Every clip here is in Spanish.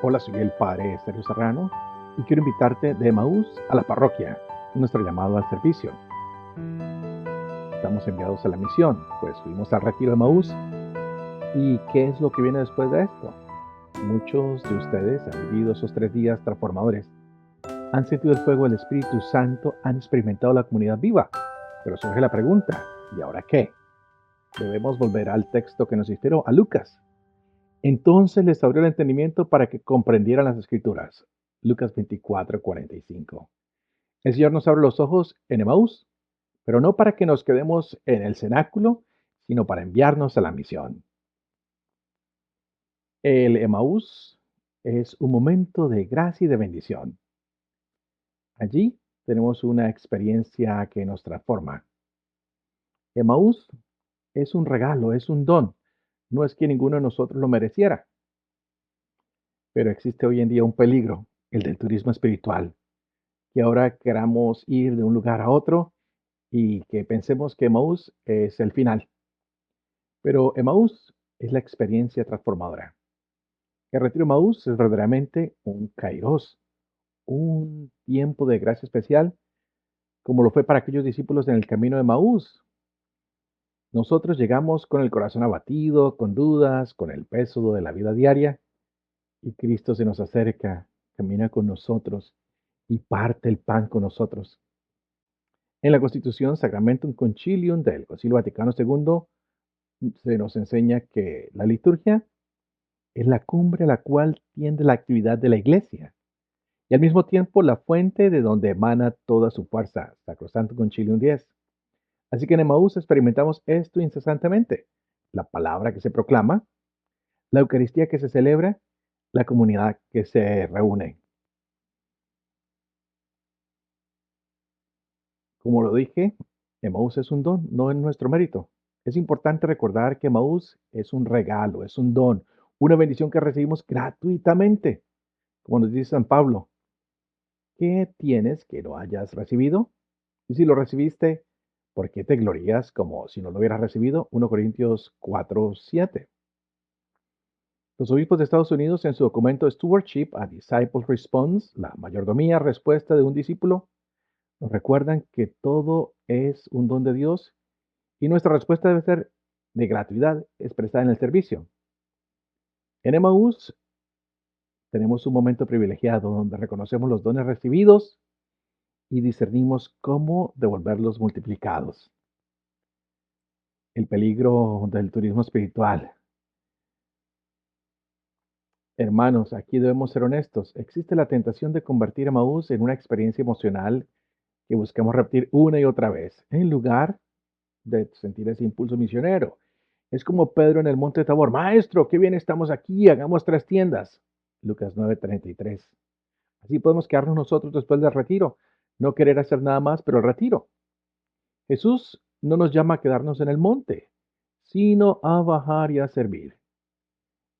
Hola, soy el padre Sergio Serrano y quiero invitarte de Emaús a la parroquia, nuestro llamado al servicio. Estamos enviados a la misión, pues fuimos al retiro de Emaús. ¿Y qué es lo que viene después de esto? Muchos de ustedes han vivido esos 3 días transformadores, han sentido el fuego del Espíritu Santo, han experimentado la comunidad viva. Pero surge la pregunta, ¿y ahora qué? Debemos volver al texto que nos inspiró, a Lucas. Entonces les abrió el entendimiento para que comprendieran las Escrituras. Lucas 24:45. El Señor nos abre los ojos en Emaús, pero no para que nos quedemos en el cenáculo, sino para enviarnos a la misión. El Emaús es un momento de gracia y de bendición. Allí tenemos una experiencia que nos transforma. Emaús es un regalo, es un don. No es que ninguno de nosotros lo mereciera, pero existe hoy en día un peligro, el del turismo espiritual, que ahora queramos ir de un lugar a otro y que pensemos que Emaús es el final. Pero Emaús es la experiencia transformadora. El retiro Emaús es verdaderamente un kairos, un tiempo de gracia especial, como lo fue para aquellos discípulos en el camino de Emaús. Nosotros llegamos con el corazón abatido, con dudas, con el peso de la vida diaria, y Cristo se nos acerca, camina con nosotros y parte el pan con nosotros. En la Constitución Sacramentum Concilium del Concilio Vaticano II se nos enseña que la liturgia es la cumbre a la cual tiende la actividad de la Iglesia y al mismo tiempo la fuente de donde emana toda su fuerza. Sacrosanto Concilium 10. Así que en Emaús experimentamos esto incesantemente. La palabra que se proclama, la Eucaristía que se celebra, la comunidad que se reúne. Como lo dije, Emaús es un don, no es nuestro mérito. Es importante recordar que Emaús es un regalo, es un don, una bendición que recibimos gratuitamente. Como nos dice San Pablo, ¿qué tienes que no hayas recibido? Y si lo recibiste, ¿por qué te glorías como si no lo hubieras recibido? 1 Corintios 4:7. Los obispos de Estados Unidos en su documento Stewardship, a Disciple's Response, la mayordomía respuesta de un discípulo, nos recuerdan que todo es un don de Dios y nuestra respuesta debe ser de gratuidad expresada en el servicio. En Emmaús tenemos un momento privilegiado donde reconocemos los dones recibidos y discernimos cómo devolverlos multiplicados. El peligro del turismo espiritual. Hermanos, aquí debemos ser honestos. Existe la tentación de convertir a Maús en una experiencia emocional que buscamos repetir una y otra vez, en lugar de sentir ese impulso misionero. Es como Pedro en el monte Tabor. Maestro, qué bien estamos aquí, hagamos 3 tiendas. Lucas 9:33. Así podemos quedarnos nosotros después del retiro. No querer hacer nada más, pero el retiro. Jesús no nos llama a quedarnos en el monte, sino a bajar y a servir.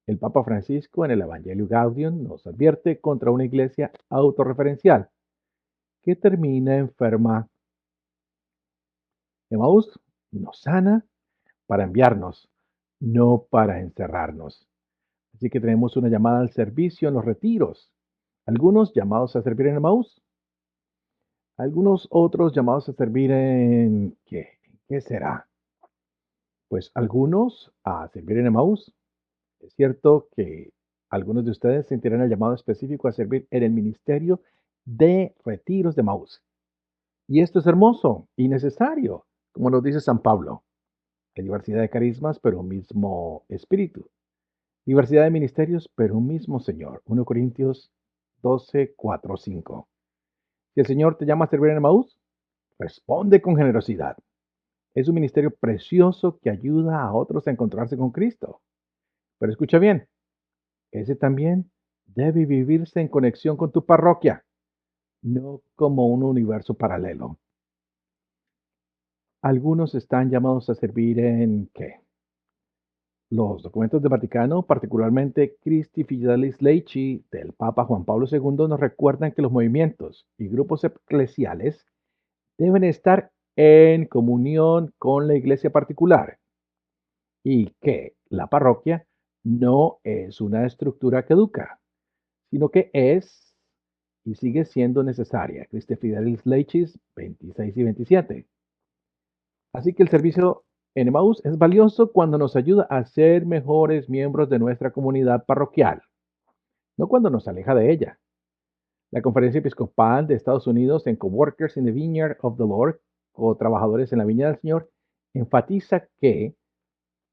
El Papa Francisco en el Evangelio Gaudium nos advierte contra una iglesia autorreferencial que termina enferma. Emaús nos sana para enviarnos, no para encerrarnos. Así que tenemos una llamada al servicio en los retiros. Algunos llamados a servir en Emaús, algunos otros llamados a servir en ¿qué? ¿Qué será? Pues algunos a servir en Emaús. Es cierto que algunos de ustedes sentirán el llamado específico a servir en el ministerio de retiros de Emaús. Y esto es hermoso y necesario, como nos dice San Pablo. Hay diversidad de carismas, pero un mismo espíritu. Diversidad de ministerios, pero un mismo Señor. 1 Corintios 12:4-5. Si el Señor te llama a servir en Emaús, responde con generosidad. Es un ministerio precioso que ayuda a otros a encontrarse con Cristo. Pero escucha bien, ese también debe vivirse en conexión con tu parroquia, no como un universo paralelo. Algunos están llamados a servir en ¿qué? Los documentos del Vaticano, particularmente Christi Fidelis Laici del Papa Juan Pablo II, nos recuerdan que los movimientos y grupos eclesiales deben estar en comunión con la iglesia particular y que la parroquia no es una estructura caduca. sino que es y sigue siendo necesaria. Christe Fidelis Leyes 26 y 27. Así que el servicio en Emmaus es valioso cuando nos ayuda a ser mejores miembros de nuestra comunidad parroquial, no cuando nos aleja de ella. La Conferencia Episcopal de Estados Unidos en Coworkers in the Vineyard of the Lord, o Trabajadores en la Viña del Señor, enfatiza que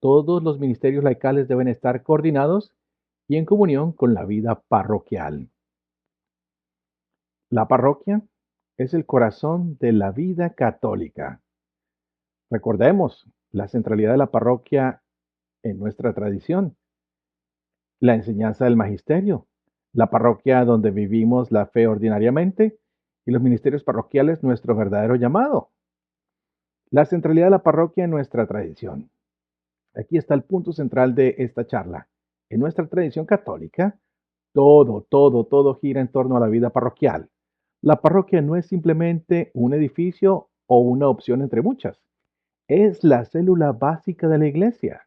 todos los ministerios laicales deben estar coordinados y en comunión con la vida parroquial. La parroquia es el corazón de la vida católica. Recordemos la centralidad de la parroquia en nuestra tradición, la enseñanza del magisterio, la parroquia donde vivimos la fe ordinariamente y los ministerios parroquiales nuestro verdadero llamado. La centralidad de la parroquia en nuestra tradición. Aquí está el punto central de esta charla. En nuestra tradición católica, todo gira en torno a la vida parroquial. La parroquia no es simplemente un edificio o una opción entre muchas. Es la célula básica de la iglesia.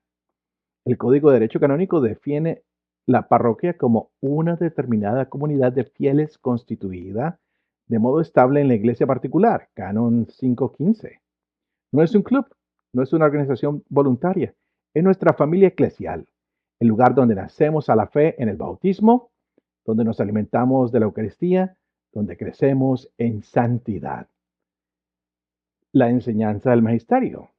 El Código de Derecho Canónico define la parroquia como una determinada comunidad de fieles constituida de modo estable en la iglesia particular, Canon 515. No es un club, no es una organización voluntaria, es nuestra familia eclesial, el lugar donde nacemos a la fe en el bautismo, donde nos alimentamos de la Eucaristía, donde crecemos en santidad. La enseñanza del magisterio.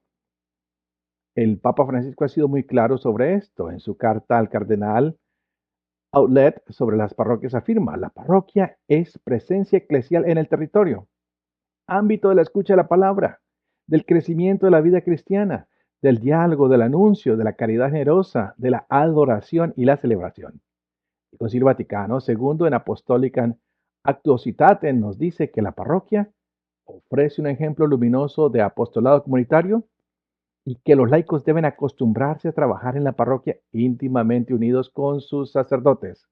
El Papa Francisco ha sido muy claro sobre esto. En su carta al cardenal Outlet sobre las parroquias afirma, la parroquia es presencia eclesial en el territorio, ámbito de la escucha de la palabra, del crecimiento de la vida cristiana, del diálogo, del anuncio, de la caridad generosa, de la adoración y la celebración. El Concilio Vaticano II en Apostolicam Actuositatem nos dice que la parroquia ofrece un ejemplo luminoso de apostolado comunitario y que los laicos deben acostumbrarse a trabajar en la parroquia íntimamente unidos con sus sacerdotes.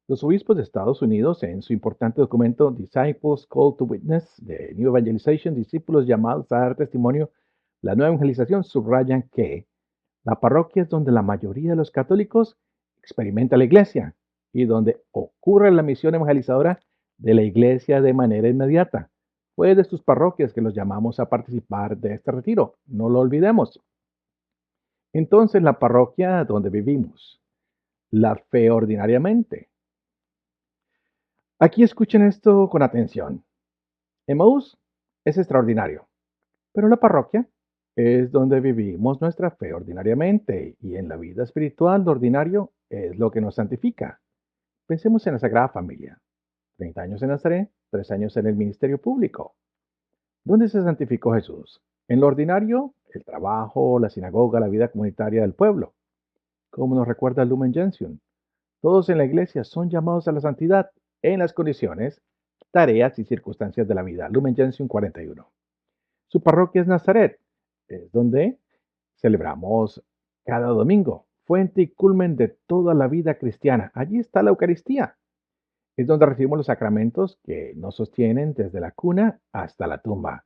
Los obispos de Estados Unidos, en su importante documento Disciples Called to Witness, de New Evangelization, discípulos llamados a dar testimonio, la nueva evangelización, subrayan que la parroquia es donde la mayoría de los católicos experimenta la iglesia y donde ocurre la misión evangelizadora de la iglesia de manera inmediata. Fue de sus parroquias que los llamamos a participar de este retiro, no lo olvidemos. Entonces, la parroquia donde vivimos, la fe ordinariamente. Aquí escuchen esto con atención. Emmaús es extraordinario, pero la parroquia es donde vivimos nuestra fe ordinariamente y en la vida espiritual lo ordinario es lo que nos santifica. Pensemos en la Sagrada Familia. 30 años en Nazaret, 3 años en el ministerio público. ¿Dónde se santificó Jesús? En lo ordinario, el trabajo, la sinagoga, la vida comunitaria del pueblo. Como nos recuerda Lumen Gentium, todos en la iglesia son llamados a la santidad en las condiciones, tareas y circunstancias de la vida. Lumen Gentium 41. Su parroquia es Nazaret, es donde celebramos cada domingo, fuente y culmen de toda la vida cristiana. Allí está la Eucaristía. Es donde recibimos los sacramentos que nos sostienen desde la cuna hasta la tumba,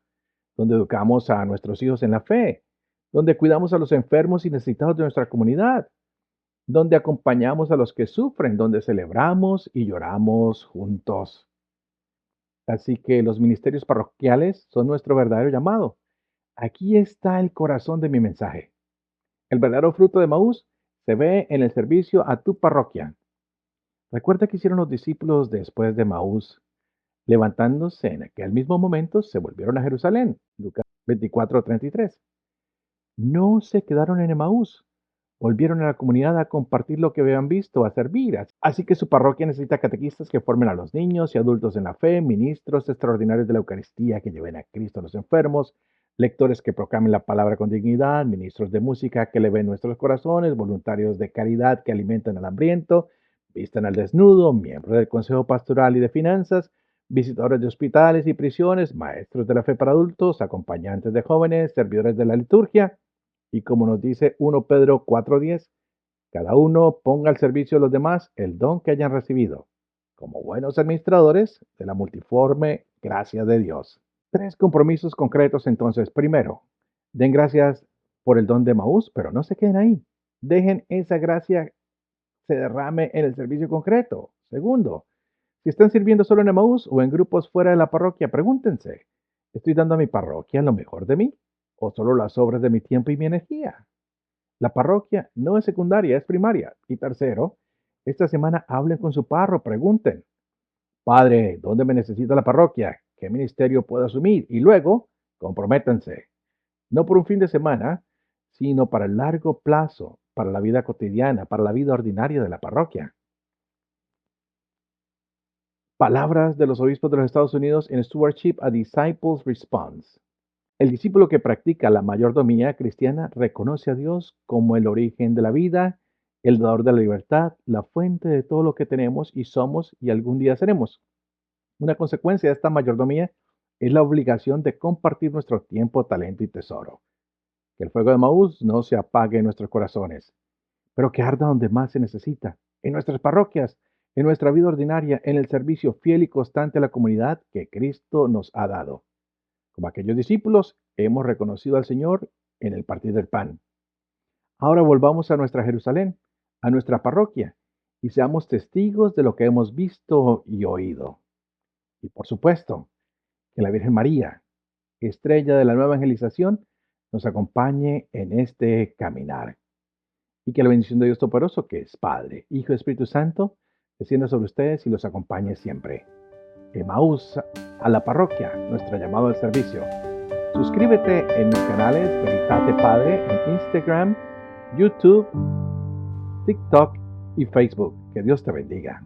donde educamos a nuestros hijos en la fe, donde cuidamos a los enfermos y necesitados de nuestra comunidad, donde acompañamos a los que sufren, donde celebramos y lloramos juntos. Así que los ministerios parroquiales son nuestro verdadero llamado. Aquí está el corazón de mi mensaje. El verdadero fruto de Maús se ve en el servicio a tu parroquia. Recuerda que hicieron los discípulos después de Maús. Levantándose en aquel mismo momento, se volvieron a Jerusalén. Lucas 24:33. No se quedaron en Emaús. Volvieron a la comunidad a compartir lo que habían visto, a servir. Así que su parroquia necesita catequistas que formen a los niños y adultos en la fe, ministros extraordinarios de la Eucaristía que lleven a Cristo a los enfermos, lectores que proclamen la palabra con dignidad, ministros de música que eleven nuestros corazones, voluntarios de caridad que alimentan al hambriento, vistan al desnudo, miembros del Consejo Pastoral y de Finanzas, visitadores de hospitales y prisiones, maestros de la fe para adultos, acompañantes de jóvenes, servidores de la liturgia. Y como nos dice 1 Pedro 4:10, cada uno ponga al servicio de los demás el don que hayan recibido, como buenos administradores de la multiforme gracia de Dios. 3 compromisos concretos entonces. Primero, den gracias por el don de Maús, pero no se queden ahí. Dejen esa gracia se derrame en el servicio concreto. Segundo, si están sirviendo solo en Emmaús o en grupos fuera de la parroquia, pregúntense, ¿estoy dando a mi parroquia lo mejor de mí o solo las sobras de mi tiempo y mi energía? La parroquia no es secundaria, es primaria. Y tercero, esta semana hablen con su párroco, pregunten, Padre, ¿dónde me necesita la parroquia? ¿Qué ministerio puedo asumir? Y luego, comprométanse, no por un fin de semana, sino para el largo plazo, para la vida cotidiana, para la vida ordinaria de la parroquia. Palabras de los obispos de los Estados Unidos en Stewardship a Disciples Response. El discípulo que practica la mayordomía cristiana reconoce a Dios como el origen de la vida, el dador de la libertad, la fuente de todo lo que tenemos y somos y algún día seremos. Una consecuencia de esta mayordomía es la obligación de compartir nuestro tiempo, talento y tesoro. Que el fuego de Maús no se apague en nuestros corazones, pero que arda donde más se necesita, en nuestras parroquias, en nuestra vida ordinaria, en el servicio fiel y constante a la comunidad que Cristo nos ha dado. Como aquellos discípulos, hemos reconocido al Señor en el partir del pan. Ahora volvamos a nuestra Jerusalén, a nuestra parroquia, y seamos testigos de lo que hemos visto y oído. Y por supuesto, que la Virgen María, estrella de la nueva evangelización, nos acompañe en este caminar. Y que la bendición de Dios Todopoderoso, que es Padre, Hijo y Espíritu Santo, descienda sobre ustedes y los acompañe siempre. Emaús a la parroquia, nuestro llamado al servicio. Suscríbete en mis canales Veritate Padre en Instagram, YouTube, TikTok y Facebook. Que Dios te bendiga.